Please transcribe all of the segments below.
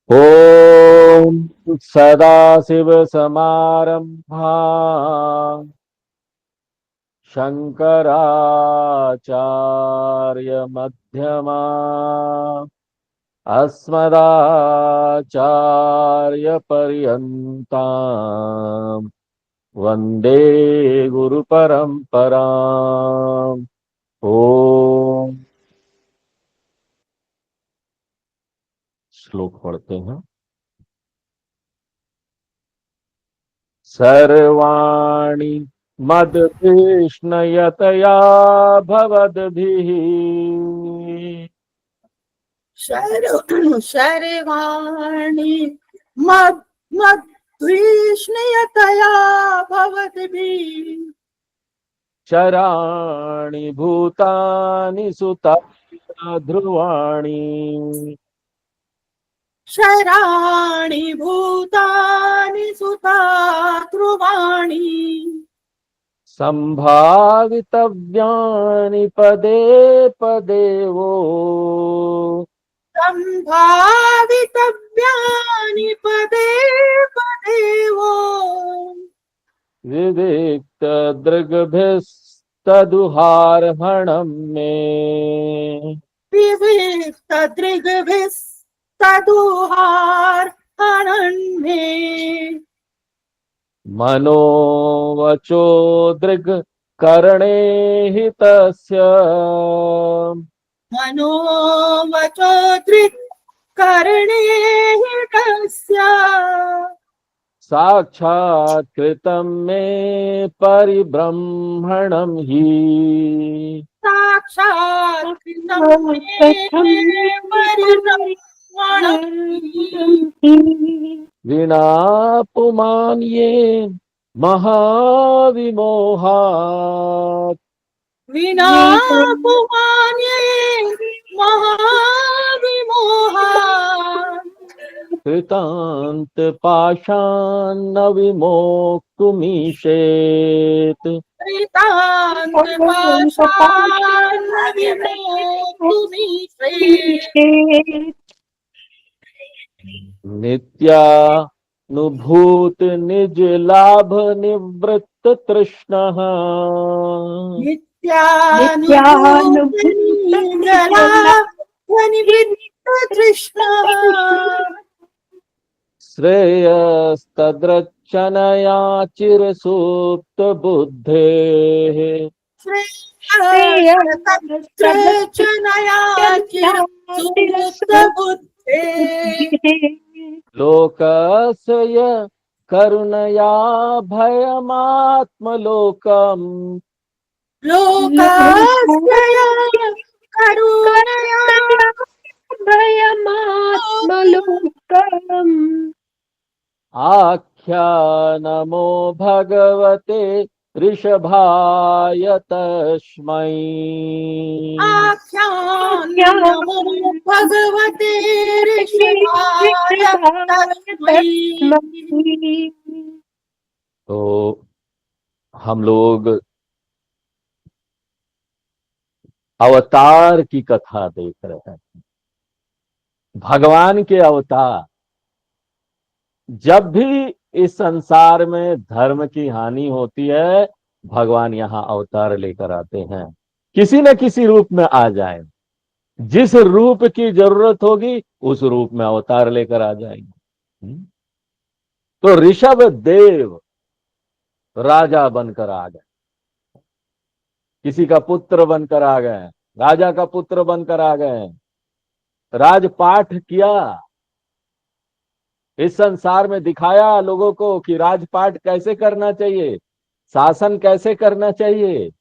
ओम सदाशिवसमारंभा शंकराचार्यमध्यमा अस्मदाचार्यपर्यन्तां वंदे गुरुपरंपराम्। ओम। श्लोक पढ़ते हैं। सर्वाणि मदकृष्णयतया भवद्भिः शर्वाणि मद्विष्णयतया भवद्भिः चराणि भूतानि सुता ध्रुवाणि शराणि भूतानि सुता ध्रुवाणि सम्भावितव्यानि पदे पदे वो सम्भावितव्यानि पदे पदे वो विविक्तदृग्भिस्तदुहार्हणं मे विविक्तदृग्भिस्तदुहार्हणन्मे मनोवचो दृग् करणे हि तस्य मनोवचो दृक्करणे हितस्य साक्षात् कृतं मे परिब्रह्मणं हि साक्षात् कृतं मे परिब्रह्मणं विना पुमान् ये महाविमोहात् विना पुमान्ये महाविमोहात् कृतान्त पाषान्न विमोक्तुमीशेत् कृतान्तपाषान्न विमोक्तुमीशेत् नित्यानुभूत निज लाभ निवृत्त तृष्णः नित्यानुभूतनिवृत्ततृष्णः श्रेयस्तद्रचनया चिरसुप्त बुद्धेः श्रेयस्तत्रचनया चिरसुप्तबुद्धेः लोकस्य करुणया भयमात्मलोकम् लोकस्य करुणया भयमात्मलोकम् आख्यानमो भगवते ऋषभाय तस्मै आख्यानमो भगवते ऋषभाय तस्मै। तो हम लोग अवतार की कथा देख रहे हैं। भगवान के अवतार। जब भी इस संसार में धर्म की हानि होती है, भगवान यहाँ अवतार लेकर आते हैं। किसी न किसी रूप में आ जाए, जिस रूप की जरूरत होगी उस रूप में अवतार लेकर आ जाएंगे। तो ऋषभ देव राजा बनकर आ गए, किसी का पुत्र बनकर आ गए, राजा का पुत्र बनकर आ गए, राजपाठ किया, इस संसार में दिखाया लोगों को कि राजपाट कैसे करना चाहिए, शासन कैसे करना चाहिए।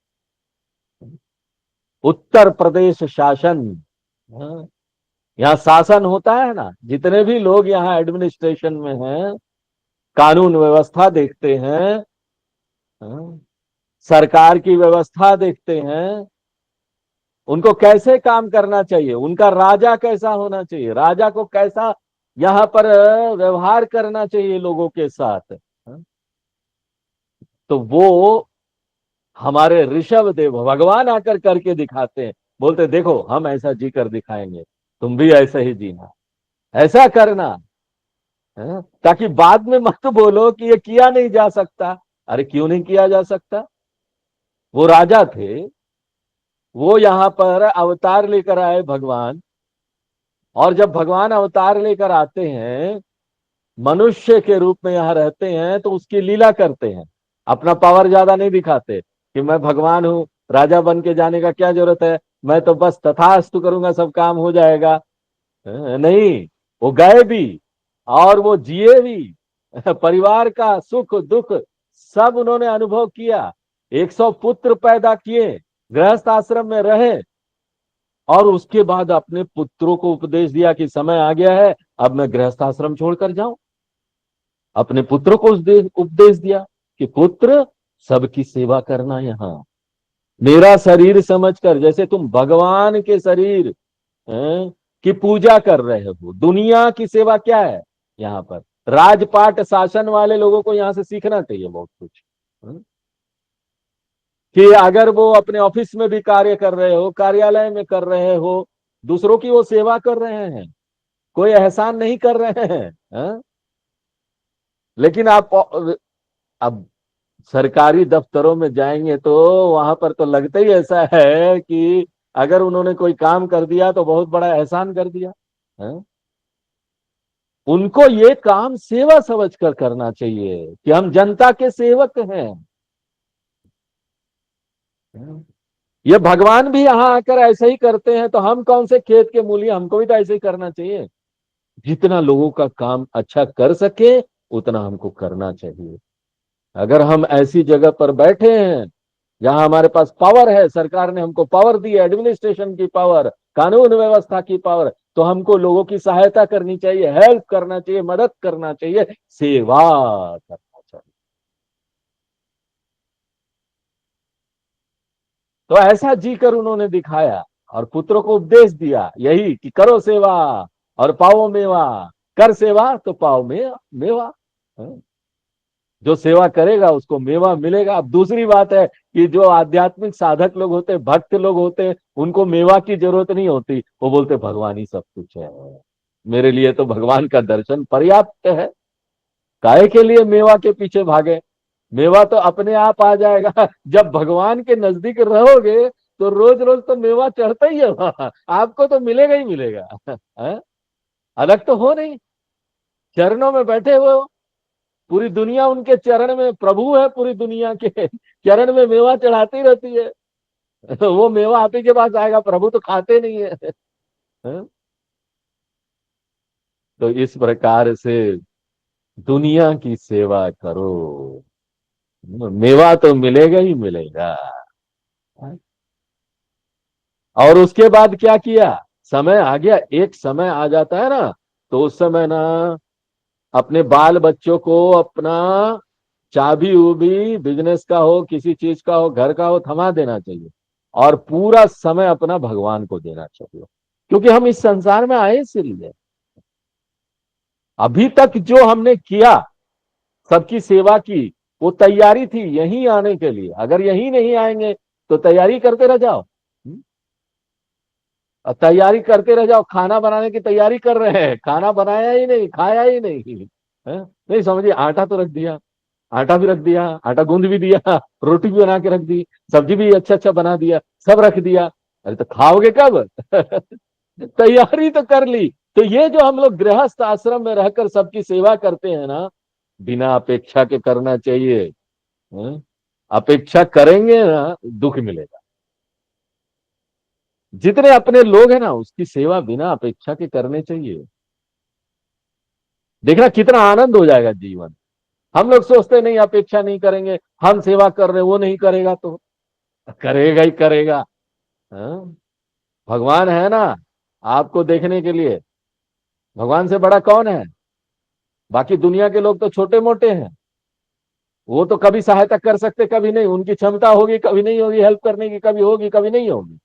उत्तर प्रदेश शासन, यहाँ शासन होता है ना, जितने भी लोग यहाँ एडमिनिस्ट्रेशन में हैं, कानून व्यवस्था देखते हैं, सरकार की व्यवस्था देखते हैं, उनको कैसे काम करना चाहिए, उनका राजा कैसा होना चाहिए, राजा को कैसा यहाँ पर व्यवहार करना चाहिए लोगों के साथ। तो वो हमारे ऋषभ देव भगवान आकर करके दिखाते हैं, बोलते देखो हम ऐसा जी कर दिखाएंगे। तुम भी ऐसे ही जीना, ऐसा करना है, ताकि बाद में मत बोलो कि ये किया नहीं जा सकता। अरे क्यों नहीं किया जा सकता? वो राजा थे, वो यहां पर अवतार लेकर आए भगवान, और जब भगवान अवतार लेकर आते हैं, मनुष्य के रूप में यहां रहते हैं, तो उसकी लीला करते हैं। अपना पावर ज्यादा नहीं दिखाते कि मैं भगवान हूं, राजा बन के जाने का क्या जरूरत है, मैं तो बस तथास्तु करूंगा सब काम हो जाएगा। नहीं, वो गए भी और वो जिए भी परिवार का सुख दुख सब उन्होंने अनुभव किया। 100 पुत्र पैदा किए, गृहस्थ आश्रम में रहे, और उसके बाद अपने पुत्रों को उपदेश दिया कि समय आ गया है, अब मैं गृहस्थ आश्रम छोड़कर जाऊं। अपने पुत्रों को उपदेश दिया कि पुत्र, सबकी सेवा करना यहाँ, मेरा शरीर समझकर, जैसे तुम भगवान के शरीर की पूजा कर रहे हो। दुनिया की सेवा क्या है यहाँ पर? राजपाट शासन वाले लोगों को यहाँ से सीखना चाहिए बहुत कुछ। कि अगर वो अपने ऑफिस में भी कार्य कर रहे हो, कार्यालय में कर रहे हो, दूसरों की वो सेवा कर रहे हैं, कोई एहसान नहीं कर रहे हैं। लेकिन आप अब सरकारी दफ्तरों में जाएंगे तो वहां पर तो लगता ही ऐसा है कि अगर उन्होंने कोई काम कर दिया तो बहुत बड़ा एहसान कर दिया है। उनको ये काम सेवा समझ कर करना चाहिए कि हम जनता के सेवक हैं। ये भगवान भी यहां आकर ऐसे ही करते हैं, तो हम कौन से खेत के मूल्य, हमको भी तो ऐसे ही करना चाहिए। जितना लोगों का काम अच्छा कर सके उतना हमको करना चाहिए। अगर हम ऐसी जगह पर बैठे हैं जहां हमारे पास पावर है, सरकार ने हमको पावर दी है, एडमिनिस्ट्रेशन की पावर, कानून व्यवस्था की पावर, तो हमको लोगों की सहायता करनी चाहिए, हेल्प करना चाहिए, मदद करना चाहिए, सेवा करना चाहिए। तो ऐसा जीकर उन्होंने दिखाया और पुत्रों को उपदेश दिया यही कि करो सेवा और पाओ मेवा, कर सेवा तो पाओ मेवा। जो सेवा करेगा उसको मेवा मिलेगा। अब दूसरी बात है कि जो आध्यात्मिक साधक लोग होते, भक्त लोग होते, उनको मेवा की जरूरत नहीं होती, वो बोलते भगवान ही सब कुछ है, मेरे लिए तो भगवान का दर्शन पर्याप्त है, काहे के लिए मेवा के पीछे भागे? मेवा तो अपने आप आ जाएगा। जब भगवान के नजदीक रहोगे तो रोज रोज तो मेवा चढ़ता ही है वहां, आपको तो मिलेगा ही मिलेगा। अलग तो हो नहीं, चरणों में बैठे हुए हो, पूरी दुनिया उनके चरण में, प्रभु है पूरी दुनिया के चरण में मेवा चढ़ाती रहती है। वो मेवा आप ही के पास आएगा, प्रभु तो खाते नहीं है। हाँ? तो इस प्रकार से दुनिया की सेवा करो, मेवा तो मिलेगा ही मिलेगा। और उसके बाद क्या किया? समय आ गया, एक समय आ जाता है ना, तो उस समय ना अपने बाल बच्चों को अपना चाबी उबी, बिजनेस का हो, किसी चीज का हो, घर का हो, थमा देना चाहिए, और पूरा समय अपना भगवान को देना चाहिए। क्योंकि हम इस संसार में आए इसीलिए। अभी तक जो हमने किया, सबकी सेवा की, वो तैयारी थी यहीं आने के लिए। अगर यहीं नहीं आएंगे तो तैयारी करते रह जाओ। और तैयारी करते रह जाओ, खाना बनाने की तैयारी कर रहे हैं, खाना बनाया ही नहीं, खाया ही नहीं है? नहीं समझिए, आटा तो रख दिया, आटा भी रख दिया, आटा गूंद भी दिया, रोटी भी बना के रख दी, सब्जी भी अच्छा अच्छा बना दिया, सब रख दिया, अरे तो खाओगे कब? तैयारी तो कर ली। तो ये जो हम लोग गृहस्थ आश्रम में रहकर सबकी सेवा करते हैं ना, बिना अपेक्षा के करना चाहिए। अपेक्षा करेंगे ना, दुख मिलेगा। जितने अपने लोग हैं ना, उसकी सेवा बिना अपेक्षा के करने चाहिए। देखना कितना आनंद हो जाएगा जीवन। हम लोग सोचते नहीं, अपेक्षा नहीं करेंगे, हम सेवा कर रहे, वो नहीं करेगा तो करेगा ही करेगा। हाँ? भगवान है ना आपको देखने के लिए, भगवान से बड़ा कौन है? बाकी दुनिया के लोग तो छोटे मोटे हैं, वो तो कभी सहायता कर सकते, कभी नहीं, उनकी क्षमता होगी कभी नहीं होगी, हेल्प करने की कभी होगी कभी नहीं होगी।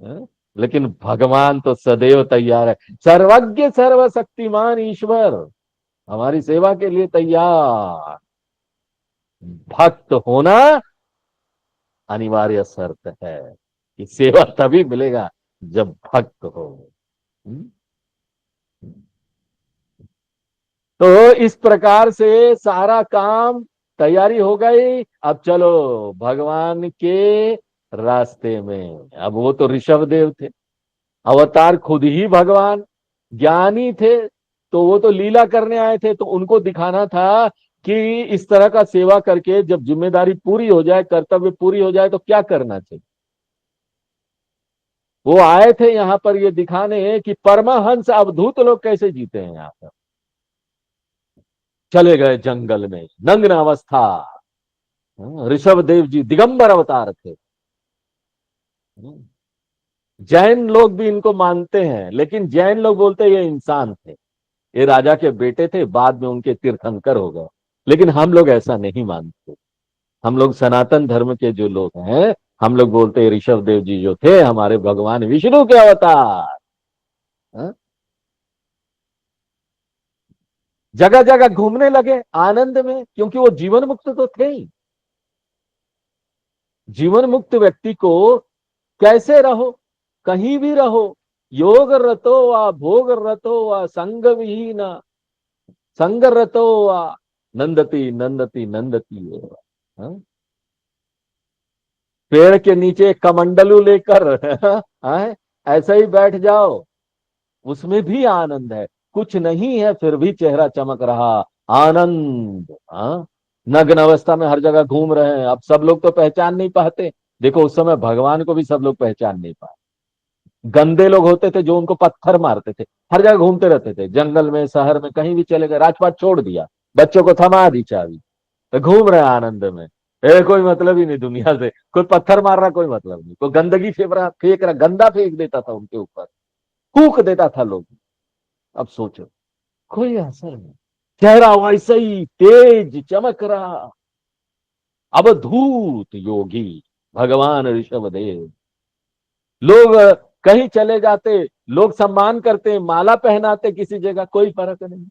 हाँ? लेकिन भगवान तो सदैव तैयार है, सर्वज्ञ सर्वशक्तिमान ईश्वर हमारी सेवा के लिए तैयार। भक्त होना अनिवार्य शर्त है कि सेवा तभी मिलेगा जब भक्त हो। हम्म? तो इस प्रकार से सारा काम तैयारी हो गई। अब चलो भगवान के रास्ते में। अब वो तो ऋषभ देव थे, अवतार खुद ही भगवान, ज्ञानी थे, तो वो तो लीला करने आए थे, तो उनको दिखाना था कि इस तरह का सेवा करके जब जिम्मेदारी पूरी हो जाए, कर्तव्य पूरी हो जाए, तो क्या करना चाहिए। वो आए थे यहां पर ये दिखाने कि परमहंस अवधूत लोग कैसे जीते हैं यहाँ पर। चले गए जंगल में, नग्न अवस्था। ऋषभ देव जी दिगंबर अवतार थे। जैन लोग भी इनको मानते हैं, लेकिन जैन लोग बोलते हैं ये इंसान थे, ये राजा के बेटे थे, बाद में उनके तीर्थंकर हो गए। लेकिन हम लोग ऐसा नहीं मानते। हम लोग सनातन धर्म के जो लोग हैं, हम लोग बोलते हैं ऋषभ देव जी जो थे हमारे भगवान विष्णु के अवतार। हाँ? जगह जगह घूमने लगे आनंद में, क्योंकि वो जीवन मुक्त तो थे ही। जीवन मुक्त व्यक्ति को कैसे रहो, कहीं भी रहो, योग रतो व भोग रतो व संग विहीन, संग रतो व नंदती नंदती नंदती एव। हाँ? पेड़ के नीचे कमंडलू लेकर हाँ, ऐसे ही बैठ जाओ, उसमें भी आनंद है। कुछ नहीं है फिर भी चेहरा चमक रहा, आनंद। हाँ, नग्न अवस्था में हर जगह घूम रहे हैं। अब सब लोग तो पहचान नहीं पाते। देखो उस समय भगवान को भी सब लोग पहचान नहीं पाए। गंदे लोग होते थे जो उनको पत्थर मारते थे, हर जगह घूमते रहते थे, जंगल में शहर में कहीं भी चले गए, राजपाट छोड़ दिया, बच्चों को थमा दी चाबी, तो घूम रहे हैं आनंद में। कोई मतलब ही नहीं दुनिया से, कोई पत्थर मार रहा कोई मतलब नहीं, कोई गंदगी फेंक रहा गंदा फेंक देता था उनके ऊपर, थूक देता था लोग। अब सोचो, कोई असर नहीं, चेहरा वैसे ही तेज चमक रहा, अवधूत योगी भगवान ऋषभदेव। लोग कहीं चले जाते, लोग सम्मान करते, माला पहनाते किसी जगह, कोई फर्क नहीं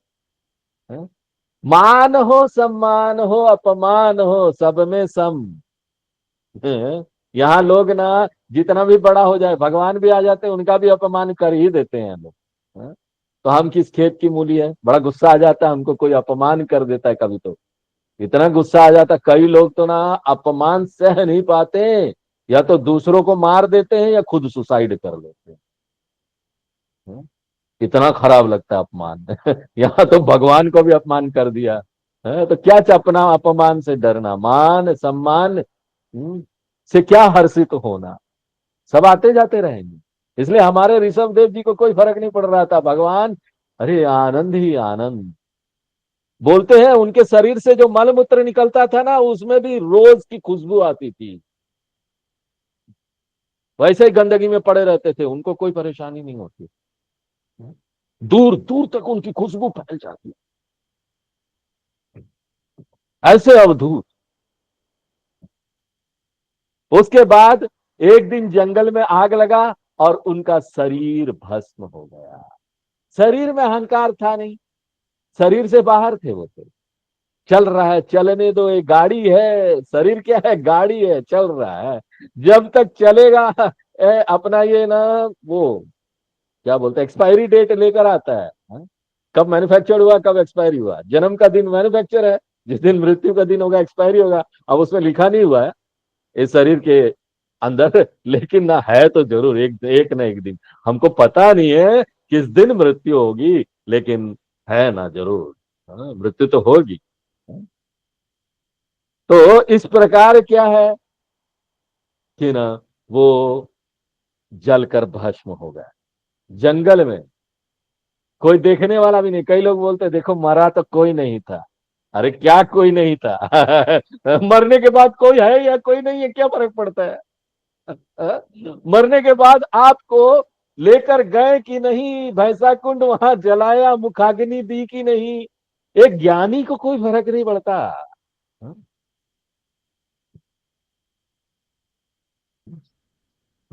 है? मान हो सम्मान हो अपमान हो सब में सम है। यहाँ लोग ना जितना भी बड़ा हो जाए, भगवान भी आ जाते हैं उनका भी अपमान कर ही देते हैं लोग। हाँ? तो हम किस खेत की मूली है, बड़ा गुस्सा आ जाता है हमको, कोई अपमान कर देता है कभी तो इतना गुस्सा आ जाता है। कई लोग तो ना अपमान सह नहीं पाते, या तो दूसरों को मार देते हैं या खुद सुसाइड कर लेते हैं। हाँ? इतना खराब लगता है अपमान यहाँ तो भगवान को भी अपमान कर दिया है, तो क्या अपना अपमान से डरना, मान सम्मान से क्या हर्षित होना, सब आते जाते रहेंगे। इसलिए हमारे ऋषभ देव जी को कोई फर्क नहीं पड़ रहा था, भगवान अरे आनंद ही आनंद। बोलते हैं उनके शरीर से जो मल मूत्र निकलता था ना, उसमें भी रोज की खुशबू आती थी। वैसे ही गंदगी में पड़े रहते थे, उनको कोई परेशानी नहीं होती, दूर दूर तक उनकी खुशबू फैल जाती, ऐसे अवधूत। उसके बाद एक दिन जंगल में आग लगा और उनका शरीर भस्म हो गया। शरीर में अहंकार था नहीं, शरीर से बाहर थे वो तो। चल रहा है, चलने दो, एक गाड़ी है, शरीर क्या है, गाड़ी है, चल रहा है। जब तक चलेगा अपना ये ना, वो क्या बोलते हैं, एक्सपायरी डेट लेकर आता है। हाँ? कब मैन्युफैक्चर हुआ, कब एक्सपायरी हुआ, जन्म का दिन मैन्युफैक्चर है, जिस दिन मृत्यु का दिन होगा एक्सपायरी होगा। अब उसमें लिखा नहीं हुआ है इस शरीर के अंदर, लेकिन ना है तो जरूर एक एक ना एक दिन। हमको पता नहीं है किस दिन मृत्यु होगी, लेकिन है ना जरूर। हाँ, मृत्यु तो होगी। तो इस प्रकार क्या है कि ना वो जलकर भस्म हो गया जंगल में, कोई देखने वाला भी नहीं। कई लोग बोलते देखो मरा तो कोई नहीं था, अरे क्या कोई नहीं था मरने के बाद कोई है या कोई नहीं है, क्या फर्क पड़ता है। मरने के बाद आपको लेकर गए कि नहीं, भैंसा कुंड वहां जलाया, मुखाग्नि दी कि नहीं, एक ज्ञानी को कोई फर्क नहीं पड़ता।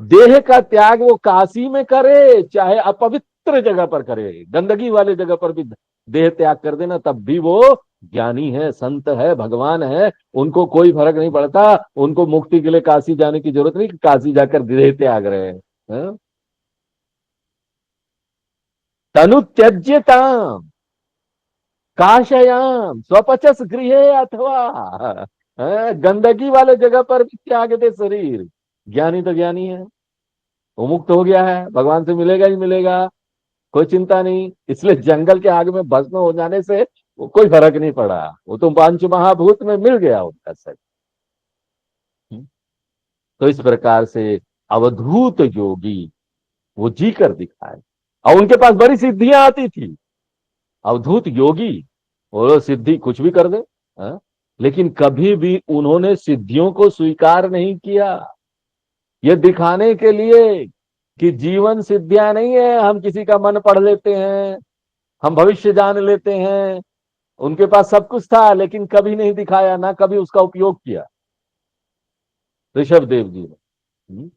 देह का त्याग वो काशी में करे चाहे अपवित्र जगह पर करे, गंदगी वाले जगह पर भी देह त्याग कर देना, तब भी वो ज्ञानी है, संत है, भगवान है। उनको कोई फर्क नहीं पड़ता, उनको मुक्ति के लिए काशी जाने की जरूरत नहीं कि काशी जाकर देह त्याग रहे हैं। हाँ? तनु त्यज्यताम काशयाम स्वपचस गृहे अथवा, गंदगी वाले जगह पर भी त्याग दे शरीर। ज्ञानी तो ज्ञानी है, वो मुक्त हो गया है, भगवान से मिलेगा ही मिलेगा, कोई चिंता नहीं। इसलिए जंगल के आग में भस्म हो जाने से वो कोई फर्क नहीं पड़ा, वो तो पंच महाभूत में मिल गया उनका शरीर। तो इस प्रकार से अवधूत योगी वो जी कर दिखाए, और उनके पास बड़ी सिद्धियां आती थी। अवधूत योगी वो सिद्धि कुछ भी कर दे, हाँ? लेकिन कभी भी उन्होंने सिद्धियों को स्वीकार नहीं किया, ये दिखाने के लिए कि जीवन सिद्धियां नहीं है, हम किसी का मन पढ़ लेते हैं, हम भविष्य जान लेते हैं। उनके पास सब कुछ था लेकिन कभी नहीं दिखाया, ना कभी उसका उपयोग किया ऋषभ देव जी ने।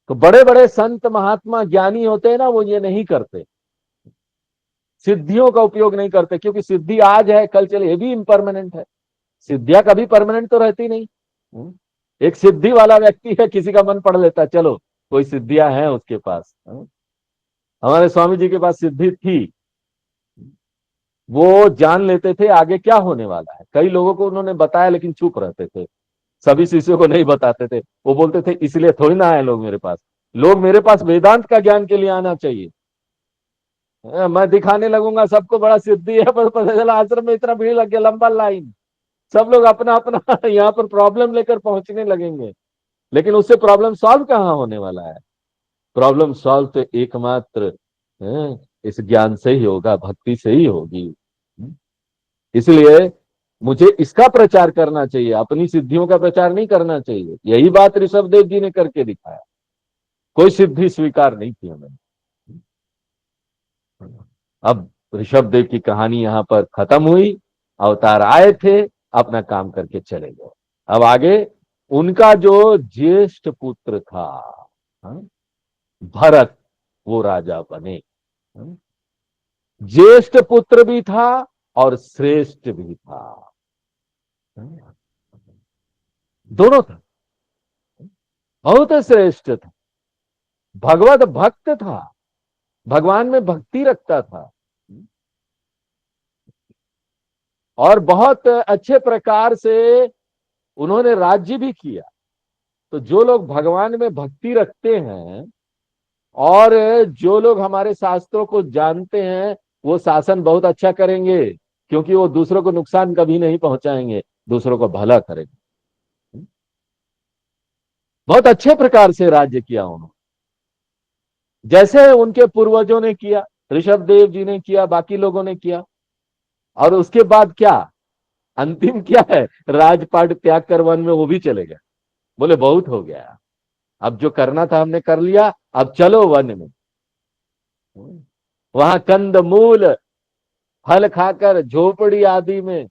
तो बड़े बड़े संत महात्मा ज्ञानी होते हैं ना, वो ये नहीं करते, सिद्धियों का उपयोग नहीं करते, क्योंकि सिद्धि आज है कल चले, ये भी इम्परमानेंट है। सिद्धियां कभी परमानेंट तो रहती नहीं। एक सिद्धि वाला व्यक्ति है, किसी का मन पढ़ लेता, चलो कोई सिद्धियां हैं उसके पास। हमारे स्वामी जी के पास सिद्धि थी, वो जान लेते थे आगे क्या होने वाला है। कई लोगों को उन्होंने बताया लेकिन चुप रहते थे, सभी शिष्यों को नहीं बताते थे। वो बोलते थे इसलिए थोड़ी ना आए लोग मेरे पास, लोग मेरे पास वेदांत का ज्ञान के लिए आना चाहिए। मैं दिखाने लगूंगा सबको बड़ा सिद्धि है, पर पता चला आश्रम में इतना भीड़ लग गया, लंबा लाइन, सब लोग अपना अपना यहाँ पर प्रॉब्लम लेकर पहुंचने लगेंगे, लेकिन उससे प्रॉब्लम सॉल्व कहाँ होने वाला है। प्रॉब्लम सॉल्व तो एकमात्र इस ज्ञान से ही होगा, भक्ति से ही होगी। इसलिए मुझे इसका प्रचार करना चाहिए, अपनी सिद्धियों का प्रचार नहीं करना चाहिए। यही बात ऋषभ देव जी ने करके दिखाया, कोई सिद्धि स्वीकार नहीं की हमें। अब ऋषभ देव की कहानी यहां पर खत्म हुई, अवतार आए थे, अपना काम करके चले गए। अब आगे उनका जो ज्येष्ठ पुत्र था, हाँ, भरत, वो राजा बने। ज्येष्ठ पुत्र भी था और श्रेष्ठ भी था, दोनों था, बहुत श्रेष्ठ था, भगवत भक्त था, भगवान में भक्ति रखता था, और बहुत अच्छे प्रकार से उन्होंने राज्य भी किया। तो जो लोग भगवान में भक्ति रखते हैं और जो लोग हमारे शास्त्रों को जानते हैं, वो शासन बहुत अच्छा करेंगे, क्योंकि वो दूसरों को नुकसान कभी नहीं पहुंचाएंगे, दूसरों को भला करेंगे। बहुत अच्छे प्रकार से राज्य किया उन्होंने, जैसे उनके पूर्वजों ने किया, ऋषभ देव जी ने किया, बाकी लोगों ने किया। और उसके बाद क्या, अंतिम क्या है, राजपाट त्याग कर वन में वो भी चले गए, बोले बहुत हो गया, अब जो करना था हमने कर लिया, अब चलो वन में। वहां कंद मूल फल खाकर झोपड़ी आदि में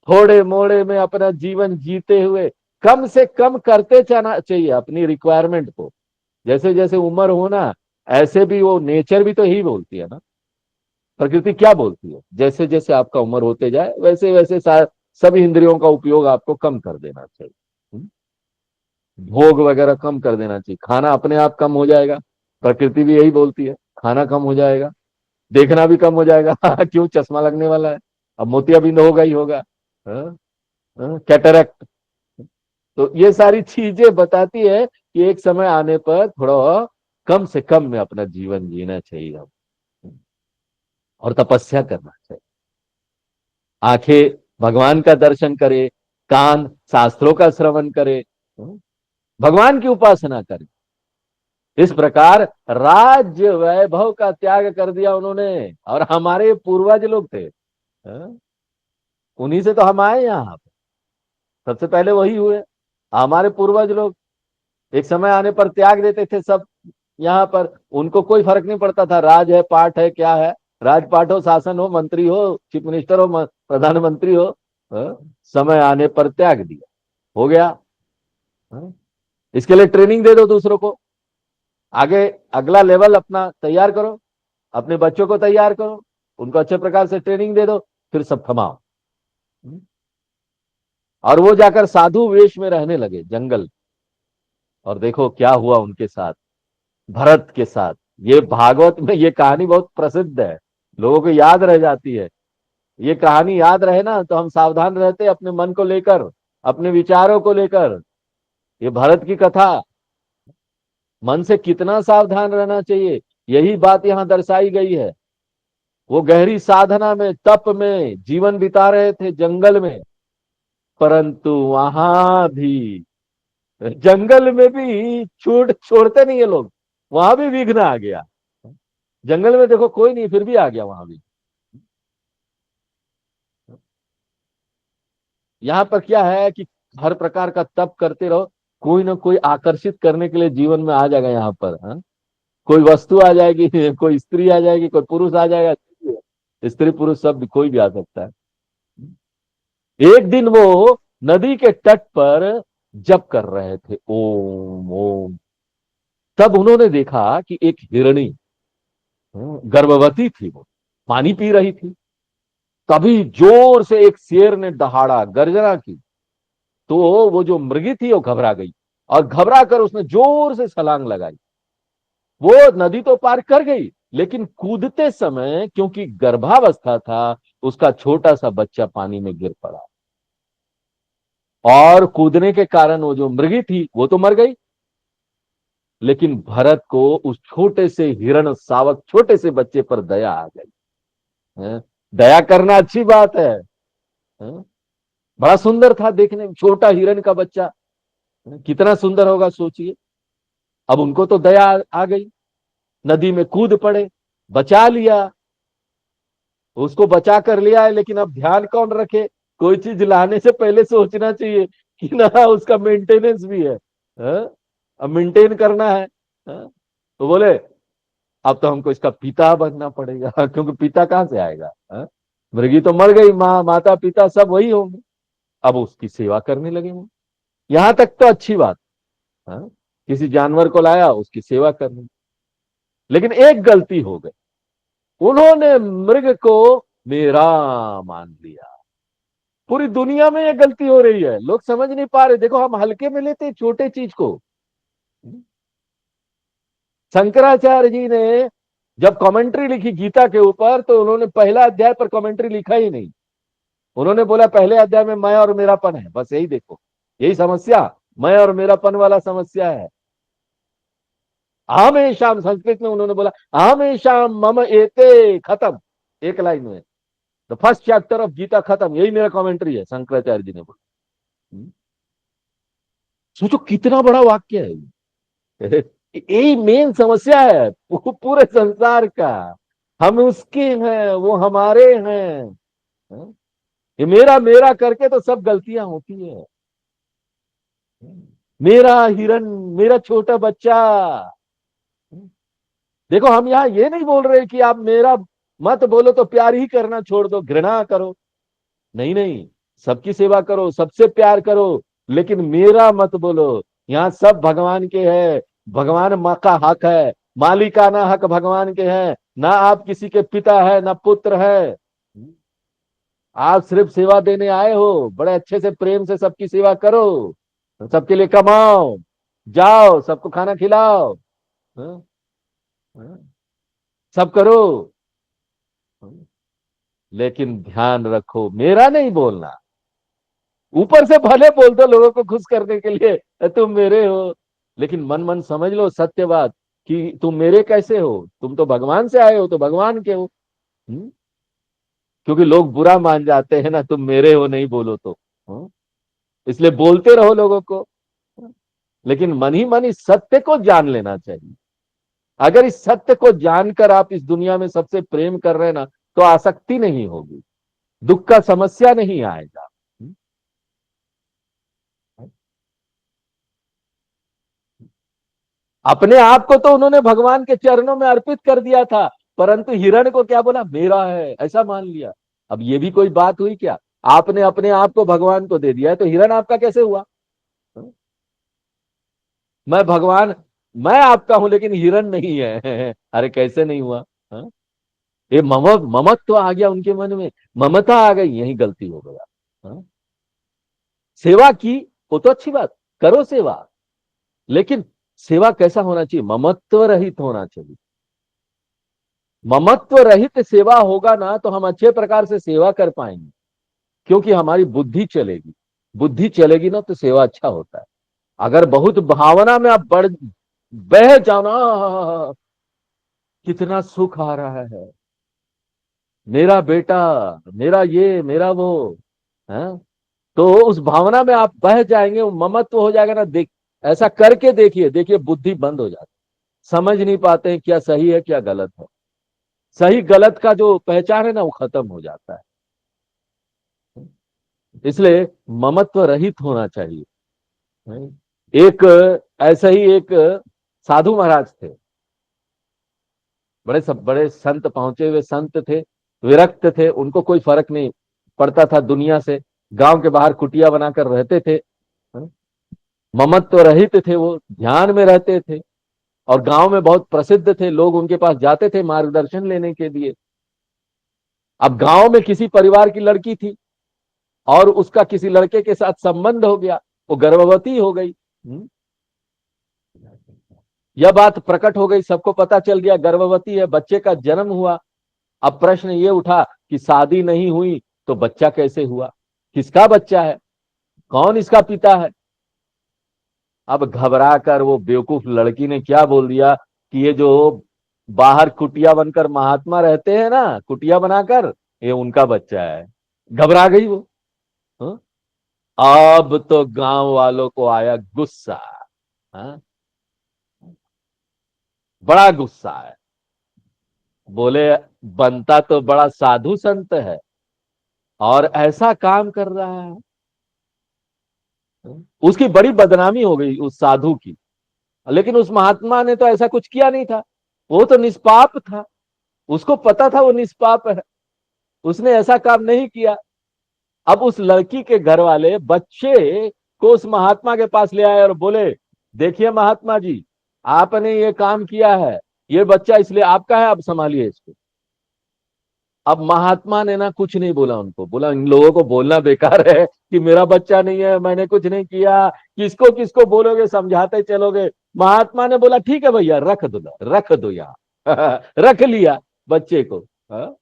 थोड़े मोड़े में अपना जीवन जीते हुए, कम से कम करते जाना चाहिए अपनी रिक्वायरमेंट को। जैसे जैसे उम्र हो ना, ऐसे भी वो नेचर भी तो यही बोलती है ना, प्रकृति क्या बोलती है, जैसे जैसे आपका उम्र होते जाए वैसे वैसे सभी इंद्रियों का उपयोग आपको कम कर देना चाहिए। भोग वगैरह कम कर देना चाहिए, खाना अपने आप कम हो जाएगा, प्रकृति भी यही बोलती है, खाना कम हो जाएगा, देखना भी कम हो जाएगा क्यों, चश्मा लगने वाला है, अब मोतियाबिंद होगा ही होगा, कैटरैक्ट। तो ये सारी चीजें बताती है कि एक समय आने पर थोड़ा कम से कम में अपना जीवन जीना चाहिए हम, और तपस्या करना चाहिए। आंखें भगवान का दर्शन करे, कान शास्त्रों का श्रवण करे, भगवान की उपासना करे। इस प्रकार राज्य वैभव का त्याग कर दिया उन्होंने, और हमारे पूर्वज लोग थे, उन्हीं से तो हम आए यहाँ पे, सबसे पहले वही हुए हमारे पूर्वज लोग। एक समय आने पर त्याग देते थे सब, यहाँ पर उनको कोई फर्क नहीं पड़ता था, राज है पाठ है क्या है, राजपाट हो, शासन हो, मंत्री हो, चीफ मिनिस्टर हो, प्रधानमंत्री हो, समय आने पर त्याग दिया, हो गया। इसके लिए ट्रेनिंग दे दो दूसरों को, आगे अगला लेवल अपना तैयार करो, अपने बच्चों को तैयार करो, उनको अच्छे प्रकार से ट्रेनिंग दे दो, फिर सब थमाओ। और वो जाकर साधु वेश में रहने लगे जंगल, और देखो क्या हुआ उनके साथ, भरत के साथ। ये भागवत में ये कहानी बहुत प्रसिद्ध है, लोगों को याद रह जाती है। ये कहानी याद रहे ना तो हम सावधान रहते अपने मन को लेकर, अपने विचारों को लेकर। ये भरत की कथा, मन से कितना सावधान रहना चाहिए, यही बात यहां दर्शाई गई है। वो गहरी साधना में, तप में जीवन बिता रहे थे जंगल में, परंतु वहां भी, जंगल में भी छोड़ते नहीं है लोग, वहां भी विघ्न आ गया। जंगल में देखो कोई नहीं, फिर भी आ गया वहां भी। यहाँ पर क्या है कि हर प्रकार का तप करते रहो, कोई ना कोई आकर्षित करने के लिए जीवन में आ जाएगा यहाँ पर। हाँ, कोई वस्तु आ जाएगी, कोई स्त्री आ जाएगी, कोई पुरुष आ जाएगा, स्त्री पुरुष सब कोई भी आ सकता है। एक दिन वो नदी के तट पर जप कर रहे थे, ओम ओम। तब उन्होंने देखा कि एक हिरणी, गर्भवती थी, वो पानी पी रही थी। तभी जोर से एक शेर ने दहाड़ा, गर्जना की। तो वो जो मृगी थी वो घबरा गई, और घबरा कर उसने जोर से छलांग लगाई। वो नदी तो पार कर गई, लेकिन कूदते समय क्योंकि गर्भावस्था था, उसका छोटा सा बच्चा पानी में गिर पड़ा, और कूदने के कारण वो जो मृगी थी वो तो मर गई। लेकिन भरत को उस छोटे से हिरण सावक छोटे से बच्चे पर दया आ गई। हैं? दया करना अच्छी बात है। हैं? बड़ा सुंदर था देखने में, छोटा हिरण का बच्चा, कितना सुंदर होगा सोचिए। अब उनको तो दया आ गई, नदी में कूद पड़े, बचा लिया, उसको बचा कर लिया है। लेकिन अब ध्यान कौन रखे, कोई चीज लाने से पहले सोचना चाहिए कि ना उसका मेंटेनेंस भी है। अब मेंटेन करना है। तो बोले अब तो हमको इसका पिता बनना पड़ेगा, क्योंकि पिता कहां से आएगा। मृगी तो मर गई, माँ माता पिता सब वही होंगे। अब उसकी सेवा करने लगे वो। यहां तक तो अच्छी बात। हाँ? किसी जानवर को लाया, उसकी सेवा करनी। लेकिन एक गलती हो गई, उन्होंने मृग को मेरा मान लिया। पूरी दुनिया में यह गलती हो रही है, लोग समझ नहीं पा रहे। देखो हम हल्के में लेते हैं छोटे चीज को। शंकराचार्य जी ने जब कमेंट्री लिखी गीता के ऊपर, तो उन्होंने पहला अध्याय पर कमेंट्री लिखा ही नहीं। उन्होंने बोला पहले अध्याय में मैं और मेरापन है, बस यही देखो, यही समस्या, मैं और मेरापन वाला समस्या है। हमेशा संस्कृत में उन्होंने बोला हमेशा मम एते, खत्म, एक लाइन में the first chapter of Gita खत्म, यही मेरा कमेंट्री है, शंकराचार्य जी ने बोला। सोचो कितना बड़ा वाक्य है। यही मेन समस्या है पूरे संसार का। हम उसके हैं, वो हमारे हैं। ये मेरा मेरा करके तो सब गलतियां होती है। मेरा हिरन, मेरा छोटा बच्चा। देखो हम यहां ये नहीं बोल रहे कि आप मेरा मत बोलो तो प्यार ही करना छोड़ दो, घृणा करो। नहीं नहीं, सबकी सेवा करो, सबसे प्यार करो, लेकिन मेरा मत बोलो। यहाँ सब भगवान के है, भगवान माँ का हक है, मालिकाना हक भगवान के है। ना आप किसी के पिता है ना पुत्र है, आप सिर्फ सेवा देने आए हो। बड़े अच्छे से प्रेम से सबकी सेवा करो, सबके लिए कमाओ, जाओ सबको खाना खिलाओ। हाँ? हाँ? सब करो। लेकिन ध्यान रखो, मेरा नहीं बोलना। ऊपर से भले बोल दो लोगों को खुश करने के लिए तुम मेरे हो, लेकिन मन मन समझ लो सत्य बात कि तुम मेरे कैसे हो, तुम तो भगवान से आए हो, तो भगवान के हो। क्योंकि लोग बुरा मान जाते हैं ना, तुम मेरे हो नहीं बोलो तो। हम्म? इसलिए बोलते रहो लोगों को, लेकिन मन ही मन इस सत्य को जान लेना चाहिए। अगर इस सत्य को जानकर आप इस दुनिया में सबसे प्रेम कर रहे हैं ना, तो आसक्ति नहीं होगी, दुख का समस्या नहीं आएगा। अपने आप को तो उन्होंने भगवान के चरणों में अर्पित कर दिया था, परंतु हिरण को क्या बोला, मेरा है, ऐसा मान लिया। अब ये भी कोई बात हुई क्या, आपने अपने आप को भगवान को दे दिया है, तो हिरण आपका कैसे हुआ। मैं भगवान, मैं आपका हूं लेकिन हिरण नहीं है। अरे कैसे नहीं हुआ। हाँ? ये ममत्व आ गया उनके मन में, ममता आ गई, यही गलती हो गया। हाँ? सेवा की, वो तो अच्छी बात, करो सेवा, लेकिन सेवा कैसा होना चाहिए? ममत्व रहित होना चाहिए। ममत्व रहित सेवा होगा ना तो हम अच्छे प्रकार से सेवा कर पाएंगे, क्योंकि हमारी बुद्धि चलेगी। बुद्धि चलेगी ना तो सेवा अच्छा होता है। अगर बहुत भावना में आप बढ़ बह जाओ ना, कितना सुख आ रहा है, मेरा बेटा, मेरा ये, मेरा वो, है, तो उस भावना में आप बह जाएंगे, वो ममत्व हो जाएगा ना। देख, ऐसा करके देखिए, देखिए बुद्धि बंद हो जाती, समझ नहीं पाते हैं क्या सही है क्या गलत है। सही गलत का जो पहचान है ना, वो खत्म हो जाता है। इसलिए ममत्व रहित होना चाहिए। एक ऐसे ही एक साधु महाराज थे, बड़े संत, पहुंचे हुए संत थे, विरक्त थे, उनको कोई फर्क नहीं पड़ता था दुनिया से। गांव के बाहर कुटिया बनाकर रहते थे, ममत्व रहित थे, वो ध्यान में रहते थे, और गांव में बहुत प्रसिद्ध थे, लोग उनके पास जाते थे मार्गदर्शन लेने के लिए। अब गांव में किसी परिवार की लड़की थी, और उसका किसी लड़के के साथ संबंध हो गया, वो गर्भवती हो गई। यह बात प्रकट हो गई, सबको पता चल गया गर्भवती है, बच्चे का जन्म हुआ। अब प्रश्न ये उठा कि शादी नहीं हुई तो बच्चा कैसे हुआ, किसका बच्चा है, कौन इसका पिता है। अब घबरा कर वो बेवकूफ लड़की ने क्या बोल दिया कि ये जो बाहर कुटिया बनकर महात्मा रहते हैं ना, कुटिया बनाकर, ये उनका बच्चा है। घबरा गई वो। हाँ? अब तो गांव वालों को आया गुस्सा। हाँ? बड़ा गुस्सा है। बोले, बनता तो बड़ा साधु संत है और ऐसा काम कर रहा है। उसकी बड़ी बदनामी हो गई उस साधु की। लेकिन उस महात्मा ने तो ऐसा कुछ किया नहीं था, वो तो निष्पाप था, उसको पता था वो निष्पाप है, उसने ऐसा काम नहीं किया। अब उस लड़की के घर वाले बच्चे को उस महात्मा के पास ले आए और बोले, देखिए महात्मा जी, आपने ये काम किया है, ये बच्चा इसलिए आपका है, आप संभालिए इसको। अब महात्मा ने ना कुछ नहीं बोला, उनको बोला, इन लोगों को बोलना बेकार है कि मेरा बच्चा नहीं है, मैंने कुछ नहीं किया, किसको किसको बोलोगे, समझाते चलोगे। महात्मा ने बोला, ठीक है भैया, रख दो यहाँ रख लिया बच्चे को। हाँ?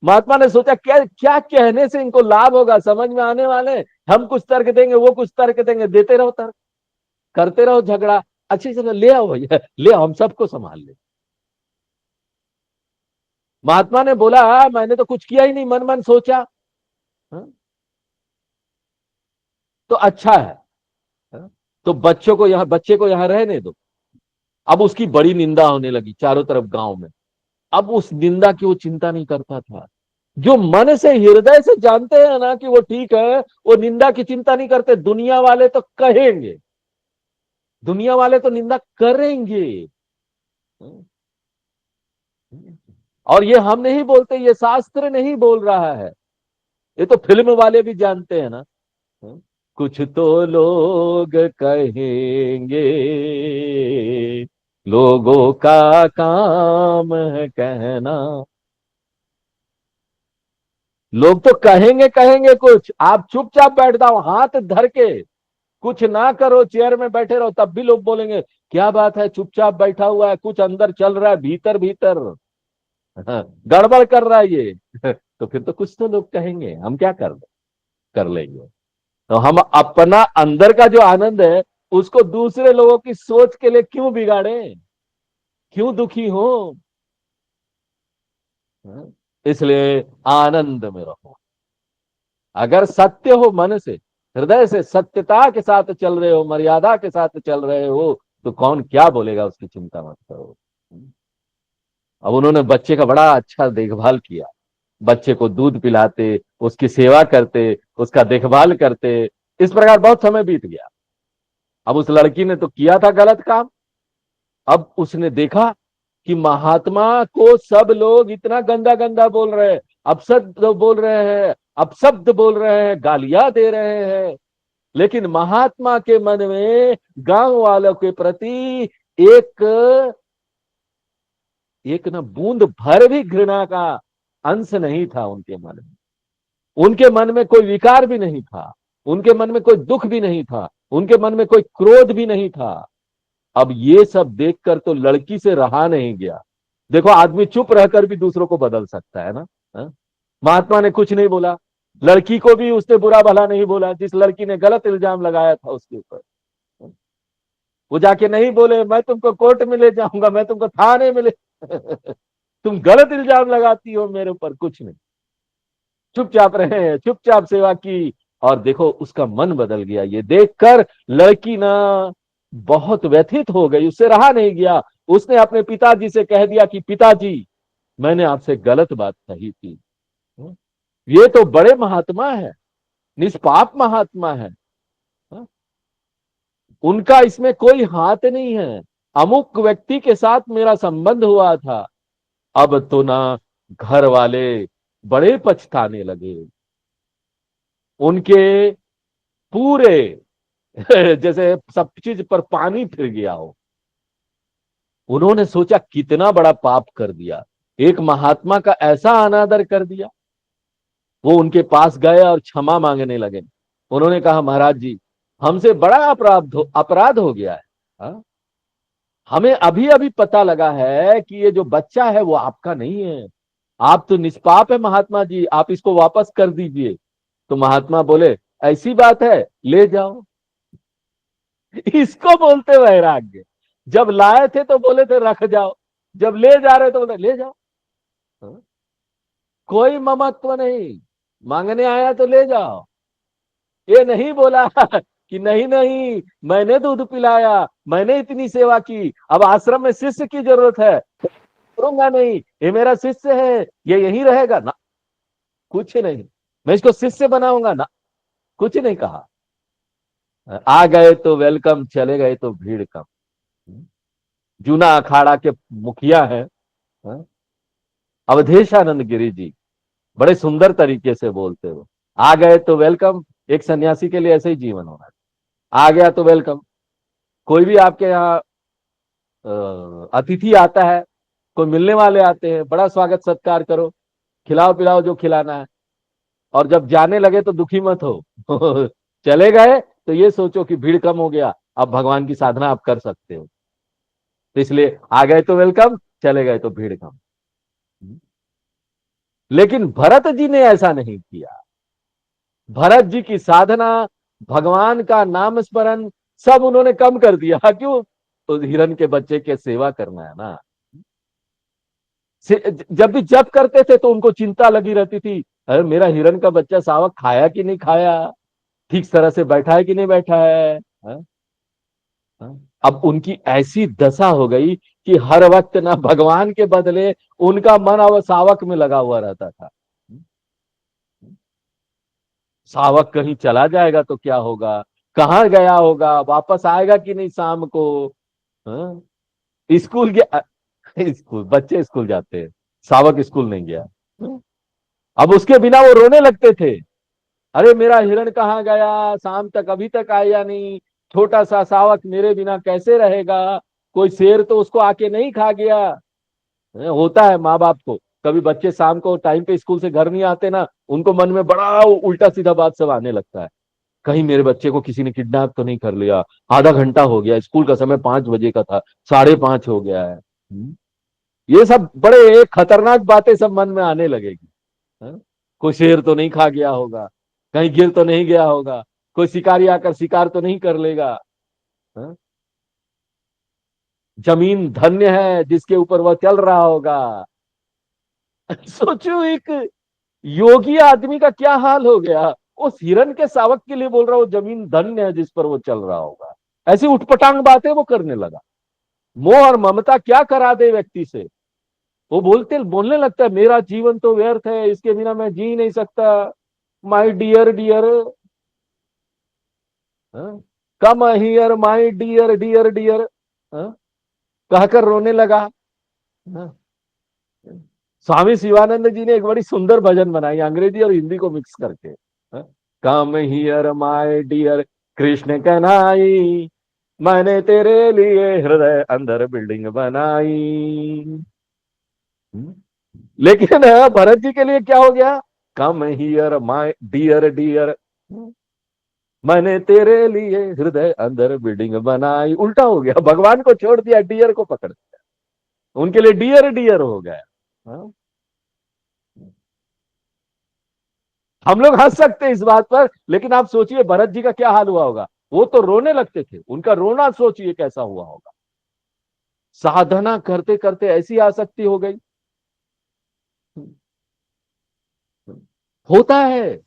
महात्मा ने सोचा क्या क्या कहने से इनको लाभ होगा, समझ में आने वाले, हम कुछ तर्क देंगे, वो कुछ तर्क देंगे, देते रहो तर्क, करते रहो झगड़ा, अच्छी तरह ले आओ भैया, ले आओ, हम सबको संभाल ले। महात्मा ने बोला, मैंने तो कुछ किया ही नहीं, मन मन सोचा। हाँ? तो अच्छा है। हाँ? तो बच्चे को यहां रहने दो। अब उसकी बड़ी निंदा होने लगी चारों तरफ गांव में। अब उस निंदा की वो चिंता नहीं करता था। जो मन से हृदय से जानते हैं ना कि वो ठीक है, वो निंदा की चिंता नहीं करते। दुनिया वाले तो कहेंगे, दुनिया वाले तो निंदा करेंगे। और ये हम नहीं बोलते, ये शास्त्र नहीं बोल रहा है, ये तो फिल्म वाले भी जानते हैं ना। कुछ तो लोग कहेंगे, लोगों का काम है कहना। लोग तो कहेंगे कहेंगे, कुछ आप चुपचाप बैठ जाओ हाथ धर के, कुछ ना करो, चेयर में बैठे रहो, तब भी लोग बोलेंगे क्या बात है, चुपचाप बैठा हुआ है, कुछ अंदर चल रहा है, भीतर भीतर गड़बड़ कर रहा है ये तो फिर तो कुछ तो लोग कहेंगे, हम क्या कर लेंगे। तो हम अपना अंदर का जो आनंद है उसको दूसरे लोगों की सोच के लिए क्यों बिगाड़े, क्यों दुखी हो। इसलिए आनंद में रहो। अगर सत्य हो, मन से, हृदय से सत्यता के साथ चल रहे हो, मर्यादा के साथ चल रहे हो, तो कौन क्या बोलेगा उसकी चिंता मत करो। अब उन्होंने बच्चे का बड़ा अच्छा देखभाल किया, बच्चे को दूध पिलाते, उसकी सेवा करते, उसका देखभाल करते। इस प्रकार बहुत समय बीत गया। अब उस लड़की ने तो किया था गलत काम। अब उसने देखा कि महात्मा को सब लोग इतना गंदा गंदा बोल रहे हैं, अपशब्द बोल रहे हैं, अपशब्द बोल रहे हैं, गालियां दे रहे हैं, लेकिन महात्मा के मन में गांव वालों के प्रति एक एक ना बूंद भर भी घृणा का अंश नहीं था उनके मन में। उनके मन में कोई विकार भी नहीं था, उनके मन में कोई दुख भी नहीं था, उनके मन में कोई क्रोध भी नहीं था। अब ये सब देखकर तो लड़की से रहा नहीं गया। देखो, आदमी चुप रहकर भी दूसरों को बदल सकता है ना। हाँ? महात्मा ने कुछ नहीं बोला, लड़की को भी उसने बुरा भला नहीं बोला, जिस लड़की ने गलत इल्जाम लगाया था उसके ऊपर। वो जाके नहीं बोले मैं तुमको कोर्ट में ले जाऊंगा, मैं तुमको थाने में ले तुम गलत इल्जाम लगाती हो मेरे ऊपर, कुछ नहीं, चुपचाप रहे, चुपचाप सेवा की। और देखो उसका मन बदल गया, ये देखकर लड़की ना बहुत व्यथित हो गई, उससे रहा नहीं गया। उसने अपने पिताजी से कह दिया कि पिताजी, मैंने आपसे गलत बात कही थी। ये तो बड़े महात्मा है, निष्पाप महात्मा है, उनका इसमें कोई हाथ नहीं है। अमुक व्यक्ति के साथ मेरा संबंध हुआ था। अब तो ना घर वाले बड़े पछताने लगे, उनके पूरे जैसे सब चीज पर पानी फिर गया हो। उन्होंने सोचा कितना बड़ा पाप कर दिया, एक महात्मा का ऐसा अनादर कर दिया। वो उनके पास गए और क्षमा मांगने लगे। उन्होंने कहा महाराज जी, हमसे बड़ा अपराध हो गया है। हा? हमें अभी अभी पता लगा है कि ये जो बच्चा है वो आपका नहीं है, आप तो निष्पाप है महात्मा जी, आप इसको वापस कर दीजिए। तो महात्मा बोले ऐसी बात है, ले जाओ। इसको बोलते वैराग्य। जब लाए थे तो बोले थे रख जाओ, जब ले जा रहे तो बोले ले जाओ। हाँ? कोई ममत्व नहीं, मांगने आया तो ले जाओ। ये नहीं बोला कि नहीं नहीं मैंने दूध पिलाया, मैंने इतनी सेवा की, अब आश्रम में शिष्य की जरूरत है, करूंगा नहीं, ये मेरा शिष्य है, ये यहीं रहेगा ना, कुछ नहीं, मैं इसको शिष्य बनाऊंगा ना, कुछ नहीं कहा। आ गए तो वेलकम, चले गए तो भीड़ कम। जूना अखाड़ा के मुखिया है, हाँ? अवधेशानंद गिरी जी, बड़े सुंदर तरीके से बोलते हो। आ गए तो वेलकम, एक सन्यासी के लिए ऐसे ही जीवन होना है। आ गया तो वेलकम। कोई भी आपके यहाँ अतिथि आता है, कोई मिलने वाले आते हैं, बड़ा स्वागत सत्कार करो, खिलाओ पिलाओ जो खिलाना है। और जब जाने लगे तो दुखी मत हो चले गए तो ये सोचो कि भीड़ कम हो गया, अब भगवान की साधना आप कर सकते हो। तो इसलिए आ गए तो वेलकम, चले गए तो भीड़ कम। लेकिन भरत जी ने ऐसा नहीं किया। भरत जी की साधना, भगवान का नाम स्मरण सब उन्होंने कम कर दिया। क्यों? तो हिरण के बच्चे के सेवा करना है ना। जब भी जप करते थे तो उनको चिंता लगी रहती थी, अरे मेरा हिरण का बच्चा सावक खाया कि नहीं खाया, ठीक तरह से बैठा है कि नहीं बैठा है। हा? हा? अब उनकी ऐसी दशा हो गई कि हर वक्त ना भगवान के बदले उनका मन अब सावक में लगा हुआ रहता था। सावक कहीं चला जाएगा तो क्या होगा, कहाँ गया होगा, वापस आएगा कि नहीं शाम को। हाँ? स्कूल गया, स्कूल बच्चे स्कूल जाते हैं, सावक स्कूल नहीं गया। हाँ? अब उसके बिना वो रोने लगते थे, अरे मेरा हिरण कहाँ गया, शाम तक अभी तक आया नहीं, छोटा सा सावक मेरे बिना कैसे रहेगा, कोई शेर तो उसको आके नहीं खा गया। होता है माँ बाप को, कभी बच्चे शाम को टाइम पे स्कूल से घर नहीं आते ना, उनको मन में बड़ा उल्टा सीधा बात सब आने लगता है, कहीं मेरे बच्चे को किसी ने किडनैप तो नहीं कर लिया, आधा घंटा हो गया, स्कूल का समय 5 बजे का था, 5:30 हो गया है। ये सब बड़े खतरनाक बातें सब मन में आने लगेगी। हाँ? कोई शेर तो नहीं खा गया होगा, कहीं गिर तो नहीं गया होगा, कोई शिकारी आकर शिकार तो नहीं कर लेगा। हाँ? जमीन धन्य है जिसके ऊपर वह चल रहा होगा। सोचो एक योगी आदमी का क्या हाल हो गया, उस हिरण के शावक के लिए बोल रहा हूं जमीन धन्य है जिस पर वो चल रहा होगा। ऐसी उठपटांग बातें वो करने लगा। मोह और ममता क्या करा दे व्यक्ति से, वो बोलने लगता है मेरा जीवन तो व्यर्थ है, इसके बिना मैं जी नहीं सकता, my dear dear, come here my dear dear dear कहकर रोने लगा। हाँ? स्वामी शिवानंद जी ने एक बड़ी सुंदर भजन बनाई, अंग्रेजी और हिंदी को मिक्स करके। Come here my dear Krishna Kanhai, मैंने तेरे लिए हृदय अंदर बिल्डिंग बनाई। लेकिन भरत जी के लिए क्या हो गया, come here my dear dear, मैंने तेरे लिए हृदय अंदर बिल्डिंग बनाई, उल्टा हो गया, भगवान को छोड़ दिया, डियर को पकड़ दिया, उनके लिए डियर डियर हो गया। हाँ? हम लोग हंस सकते हैं इस बात पर, लेकिन आप सोचिए भरत जी का क्या हाल हुआ होगा। वो तो रोने लगते थे, उनका रोना सोचिए कैसा हुआ होगा। साधना करते करते ऐसी आसक्ति हो गई। होता है,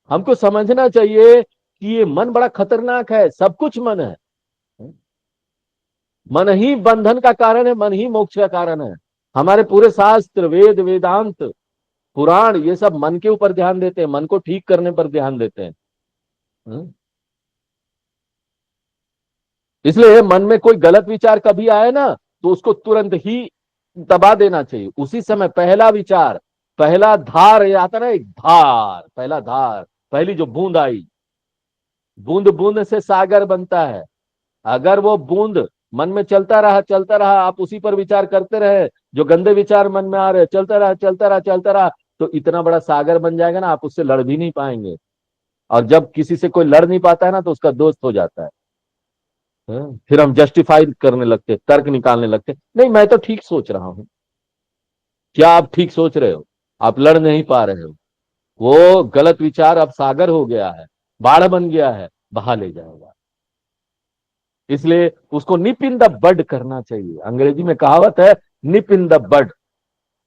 हमको समझना चाहिए कि ये मन बड़ा खतरनाक है, सब कुछ मन है। मन ही बंधन का कारण है, मन ही मोक्ष का कारण है। हमारे पूरे शास्त्र, वेद, वेदांत, पुराण, ये सब मन के ऊपर ध्यान देते हैं, मन को ठीक करने पर ध्यान देते हैं। हम्म? इसलिए मन में कोई गलत विचार कभी आए ना, तो उसको तुरंत ही दबा देना चाहिए। उसी समय पहला विचार, पहला धार, ये आता ना, एक धार, पहला धार, पहली जो बूंद आई, बूंद बूंद से सागर बनता है। अगर वो बूंद मन में चलता रहा, आप उसी पर विचार करते रहे, जो गंदे विचार मन में आ रहे, चलता रहा चलता रहा चलता रहा, तो इतना बड़ा सागर बन जाएगा ना, आप उससे लड़ भी नहीं पाएंगे। और जब किसी से कोई लड़ नहीं पाता है ना, तो उसका दोस्त हो जाता है। फिर हम जस्टिफाई करने लगते, तर्क निकालने लगते, नहीं मैं तो ठीक सोच रहा हूं। क्या आप ठीक सोच रहे हो? आप लड़ नहीं पा रहे हो। वो गलत विचार अब सागर हो गया है, बाढ़ बन गया है, बहा ले जाएगा। इसलिए उसको निप इन द बड करना चाहिए। अंग्रेजी में कहावत है, निप इन द बड,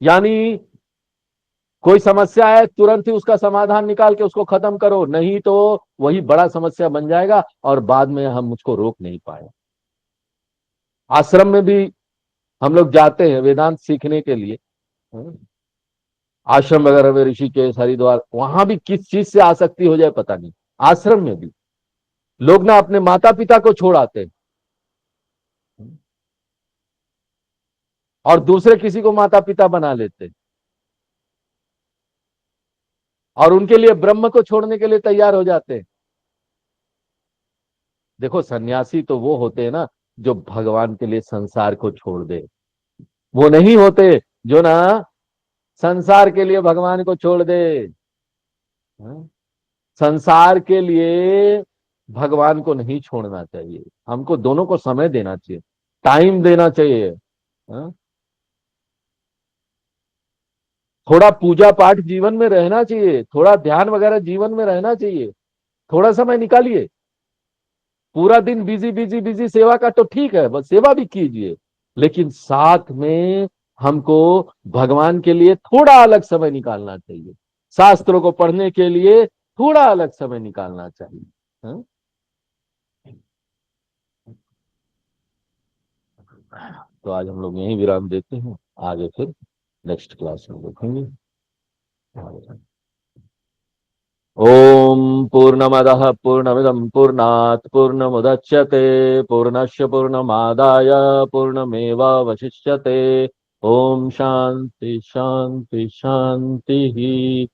यानी कोई समस्या है तुरंत ही उसका समाधान निकाल के उसको खत्म करो, नहीं तो वही बड़ा समस्या बन जाएगा और बाद में हम मुझको रोक नहीं पाए। आश्रम में भी हम लोग जाते हैं वेदांत सीखने के लिए। हम्म, आश्रम वगैरह में, ऋषिकेश, हरिद्वार, वहां भी किस चीज से आसक्ति हो जाए पता नहीं। आश्रम में भी लोग ना अपने माता पिता को छोड़ आते हैं और दूसरे किसी को माता पिता बना लेते हैं, और उनके लिए ब्रह्म को छोड़ने के लिए तैयार हो जाते हैं। देखो सन्यासी तो वो होते हैं ना, जो भगवान के लिए संसार को छोड़ दे। वो नहीं होते जो ना संसार के लिए भगवान को छोड़ दे। हाँ? संसार के लिए भगवान को नहीं छोड़ना चाहिए, हमको दोनों को समय देना चाहिए, टाइम देना चाहिए। हाँ? थोड़ा पूजा पाठ जीवन में रहना चाहिए, थोड़ा ध्यान वगैरह जीवन में रहना चाहिए। थोड़ा समय निकालिए। पूरा दिन बिजी बिजी बिजी सेवा का तो ठीक है, बस सेवा भी कीजिए, लेकिन साथ में हमको भगवान के लिए थोड़ा अलग समय निकालना चाहिए, शास्त्रों को पढ़ने के लिए थोड़ा अलग समय निकालना चाहिए। हाँ? तो आज हम लोग यहीं विराम देते हैं, आगे फिर नेक्स्ट क्लास में देखेंगे। ओम पूर्णमदः पूर्णमिदं पूर्णात् पूर्णमुदच्यते पूर्णस्य पूर्णमादाय पूर्णमेवावशिष्यते। ओम शांति शांति शांति।